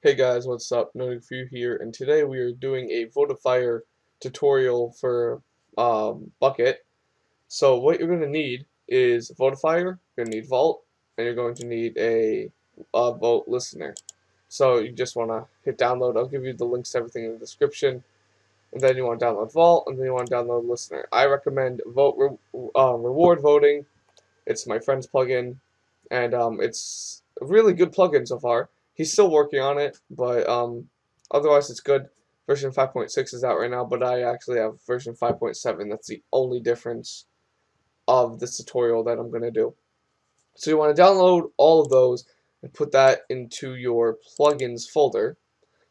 Hey guys, what's up? nonukeforyou here, and today we are doing a Votifier tutorial for Bukkit. So what you're going to need is Votifier, you're going to need Vault, and you're going to need a Vote listener. So you just want to hit download. I'll give you the links to everything in the description, and then you want to download Vault, and then you want to download Listener. I recommend Reward Voting. It's my friend's plugin, and it's a really good plugin so far. He's still working on it, but otherwise it's good. Version 5.6 is out right now, but I actually have version 5.7. That's the only difference of this tutorial that I'm going to do. So you want to download all of those and put that into your plugins folder.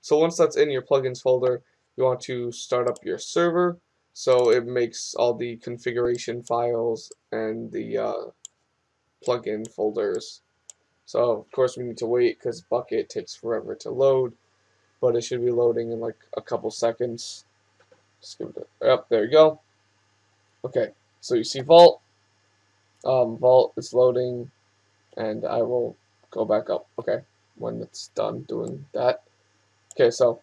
So once that's in your plugins folder, you want to start up your server. So it makes all the configuration files and the plugin folders. So of course we need to wait because Bukkit takes forever to load, but it should be loading in like a couple seconds. Just give it a, yep, there you go. Okay, so you see Vault. Vault is loading, and I will go back up. Okay, when it's done doing that. Okay, so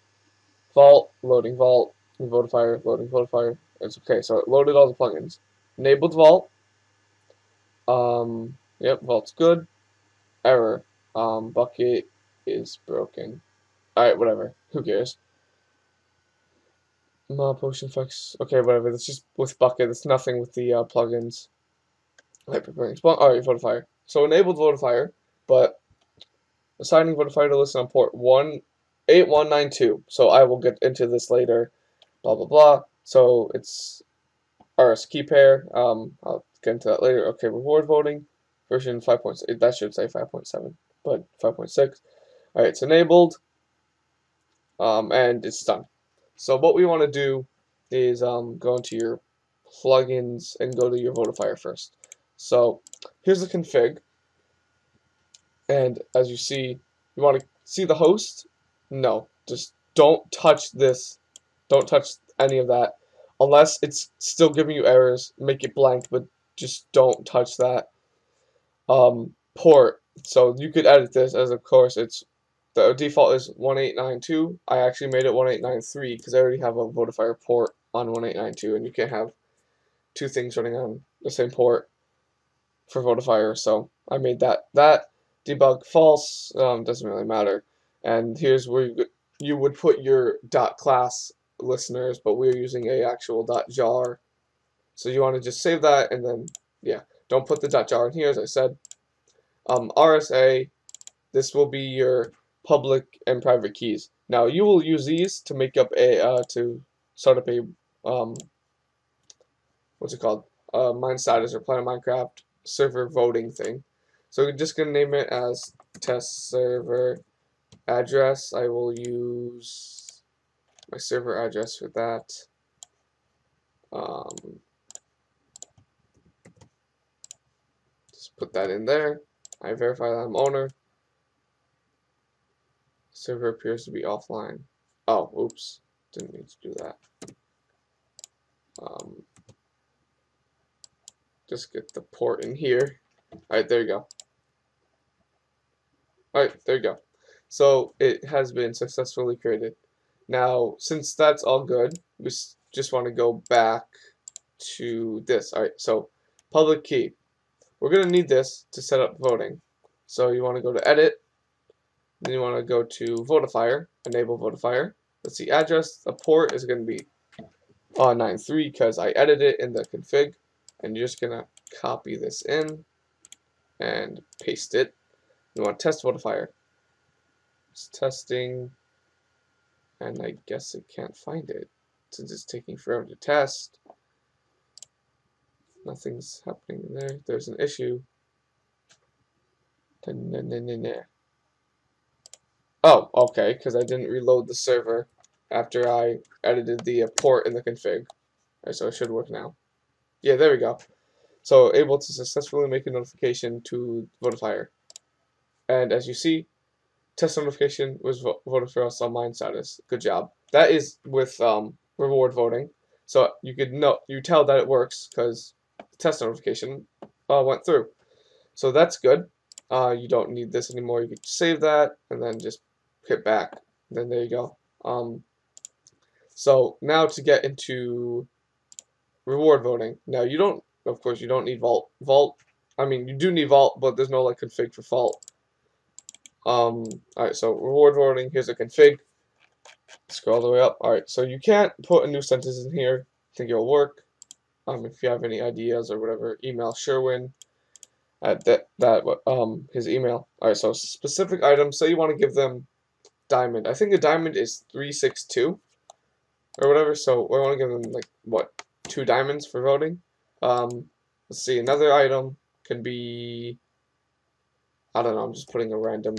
Vault, loading Vault, Votifier, loading Votifier. It's okay, so it loaded all the plugins. Enabled Vault. Yep, Vault's good. Error. Bukkit is broken. Alright, whatever. Who cares? Potion effects. Okay, whatever. That's just with Bukkit. That's nothing with the plugins. Alright, preparing spawn. Alright, Votifier. So enabled Votifier, but assigning Votifier to listen on port 18192. So I will get into this later. Blah blah blah. So it's RS key pair. I'll get into that later. Okay, reward voting. Version 5.6. That should say 5.7, but 5.6. Alright, it's enabled. And it's done. So what we want to do is go into your plugins and go to your Votifier first. So here's the config, and as you see, you want to see the host. No, just don't touch this. Don't touch any of that unless it's still giving you errors. Make it blank, but just don't touch that. Port. So you could edit this as, of course, the default is 1892. I actually made it 1893 because I already have a Votifier port on 1892, and you can't have two things running on the same port for Votifier. So I made that debug false. Doesn't really matter. And here's where you would put your .class listeners, but we're using a actual .jar. So you want to just save that, and then yeah, don't put the .jar in here, as I said. RSA. This will be your public and private keys. Now you will use these to make up a to start up a what's it called? Mine status or Planet Minecraft server voting thing. So we're just gonna name it as test server address. I will use my server address for that. Just put that in there. I verify that I'm owner. Server appears to be offline. Oh, oops. Didn't need to do that. Just get the port in here. Alright, there you go. Alright, there you go. So it has been successfully created. Now, since that's all good, we just want to go back to this. Alright, so public key. We're going to need this to set up voting. So you want to go to edit. Then you want to go to Votifier, enable Votifier. Let's see, address, the port is going to be 93 because I edited it in the config. And you're just going to copy this in and paste it. You want to test Votifier. It's testing, and I guess it can't find it since it's taking forever to test. Nothing's happening there. There's an issue. Oh, okay, because I didn't reload the server after I edited the port in the config. Right, so it should work now. Yeah, there we go. So able to successfully make a notification to Votifier. And as you see, test notification was voted for us on mine status. Good job. That is with reward voting. So you tell that it works because the test notification went through. So that's good. You don't need this anymore. You can save that and then just hit back. Then there you go. So now to get into reward voting. Now you don't, of course, you don't need Vault. I mean, you do need Vault, but there's no like config for Vault. Alright, so reward voting, here's a config. Scroll all the way up. Alright, so you can't put a new sentence in here. I think it'll work. If you have any ideas or whatever, email Sherwin at his email. Alright, so specific items, say you want to give them diamond. I think a diamond is 362 or whatever, so we want to give them like what, 2 diamonds for voting. Let's see, another item can be, I don't know, I'm just putting a random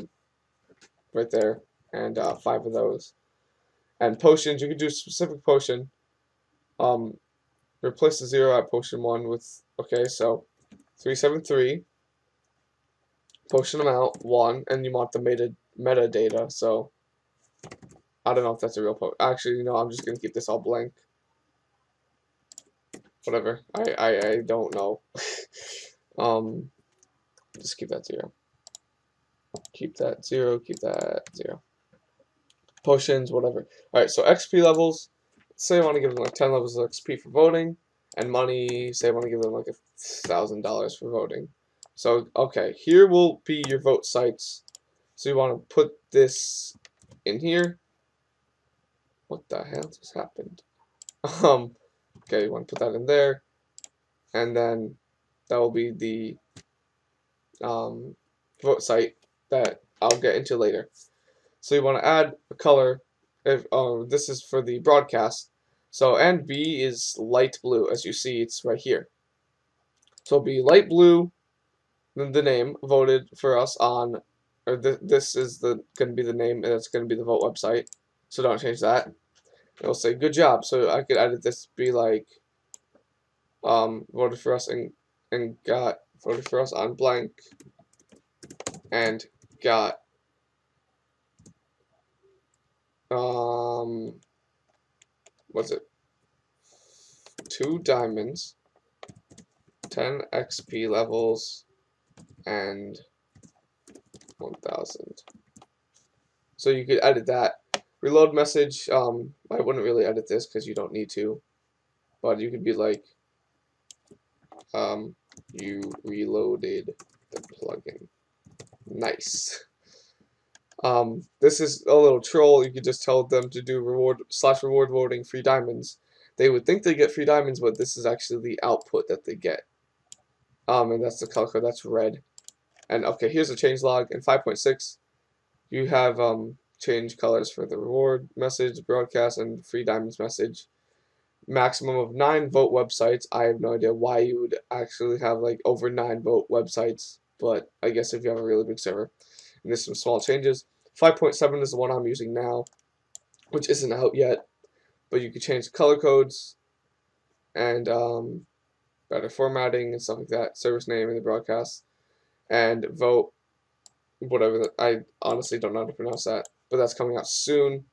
right there, and 5 of those. And potions, you can do a specific potion. Replace the 0 at potion 1 with, okay, so 373, potion amount 1, and you want the metadata, so I don't know if that's a real potion. Actually, no, I'm just going to keep this all blank. Whatever, I don't know. Just keep that 0. Keep that 0, keep that 0. Potions, whatever. Alright, so XP levels. Say I want to give them like 10 levels of XP for voting. And money, say I want to give them like $1,000 for voting. So, okay, here will be your vote sites. So you want to put this in here. What the hell just happened? Okay, you want to put that in there. And then that will be the vote site that I'll get into later. So you want to add a color. If this is for the broadcast. So and B is light blue, as you see, it's right here. So it'll be light blue, then the name voted for us on, or this is going to be the name, and it's going to be the vote website. So don't change that. It'll say good job. So I could edit this to be like voted for us and got voted for us on blank and got what's it? 2 diamonds, 10 XP levels, and 1,000. So you could edit that. Reload message, I wouldn't really edit this because you don't need to, but you could be like, you reloaded the plugin. Nice. This is a little troll. You could just tell them to do reward voting free diamonds. They would think they get free diamonds, but this is actually the output that they get. And that's the color code. That's red. And okay, here's a change log. In 5.6, you have change colors for the reward message, broadcast, and free diamonds message. Maximum of 9 vote websites. I have no idea why you would actually have like over 9 vote websites, but I guess if you have a really big server. And there's some small changes. 5.7 is the one I'm using now, which isn't out yet, but you could change the color codes and better formatting and stuff like that, service name in the broadcast, and vote, whatever. I honestly don't know how to pronounce that, but that's coming out soon.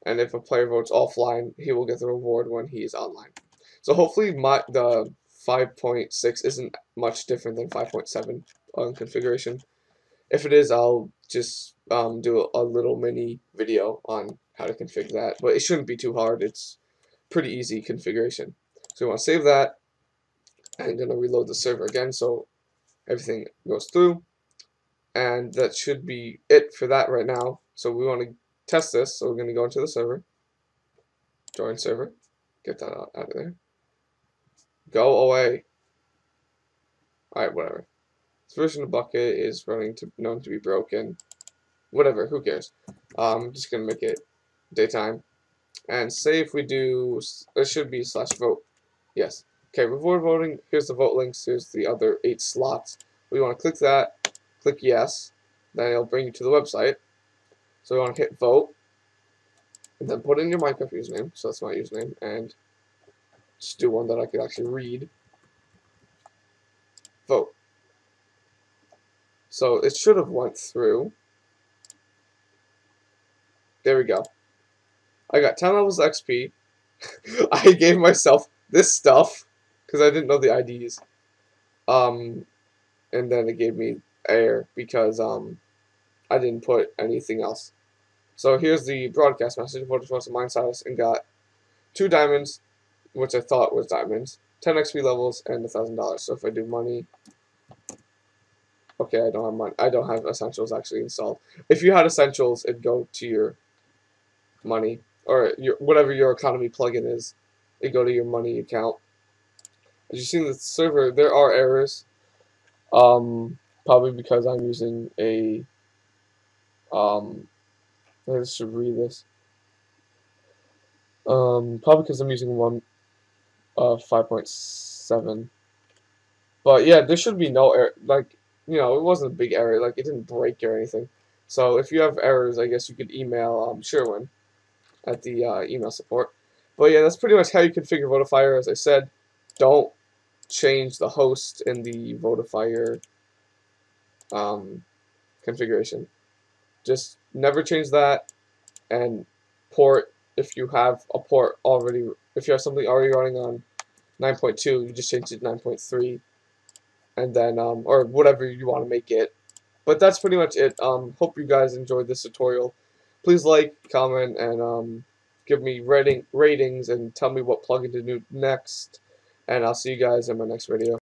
And if a player votes offline, he will get the reward when he's online. So hopefully the 5.6 isn't much different than 5.7 on configuration. If it is, I'll just do a little mini video on how to configure that. But it shouldn't be too hard. It's pretty easy configuration. So we want to save that. I'm going to reload the server again so everything goes through. And that should be it for that right now. So we want to test this. So we're going to go into the server. Join server. Get that out of there. Go away. Alright, whatever. This version of Bukkit is known to be broken. Whatever, who cares? I'm just going to make it daytime. And say if we do, it should be /vote. Yes. Okay, reward voting. Here's the vote links. Here's the other 8 slots. We want to click that. Click yes. Then it'll bring you to the website. So we want to hit vote. And then put in your Minecraft username. So that's my username. And just do one that I could actually read. Vote. So it should have went through. There we go. I got 10 levels of XP. I gave myself this stuff because I didn't know the IDs. And then it gave me air because I didn't put anything else. So here's the broadcast message. Voted once a mine status and got 2 diamonds, which I thought was diamonds, 10 XP levels, and $1,000. So if I do money, okay, I don't have money. I don't have essentials actually installed. If you had essentials, it'd go to your money or your whatever your economy plugin is. It'd go to your money account. As you see in the server, there are errors. Probably because I'm using a I should read this. Probably because I'm using 5.7. But yeah, there should be no error. Like, it wasn't a big error. Like, it didn't break or anything. So if you have errors, I guess you could email Sherwin at the email support. But yeah, that's pretty much how you configure Votifier. As I said, don't change the host in the Votifier configuration. Just never change that, and port if you have a port already. If you have something already running on 9.2, you just change it to 9.3, and then or whatever you want to make it. But that's pretty much it. Hope you guys enjoyed this tutorial. Please like, comment, and give me ratings and tell me what plugin to do next. And I'll see you guys in my next video.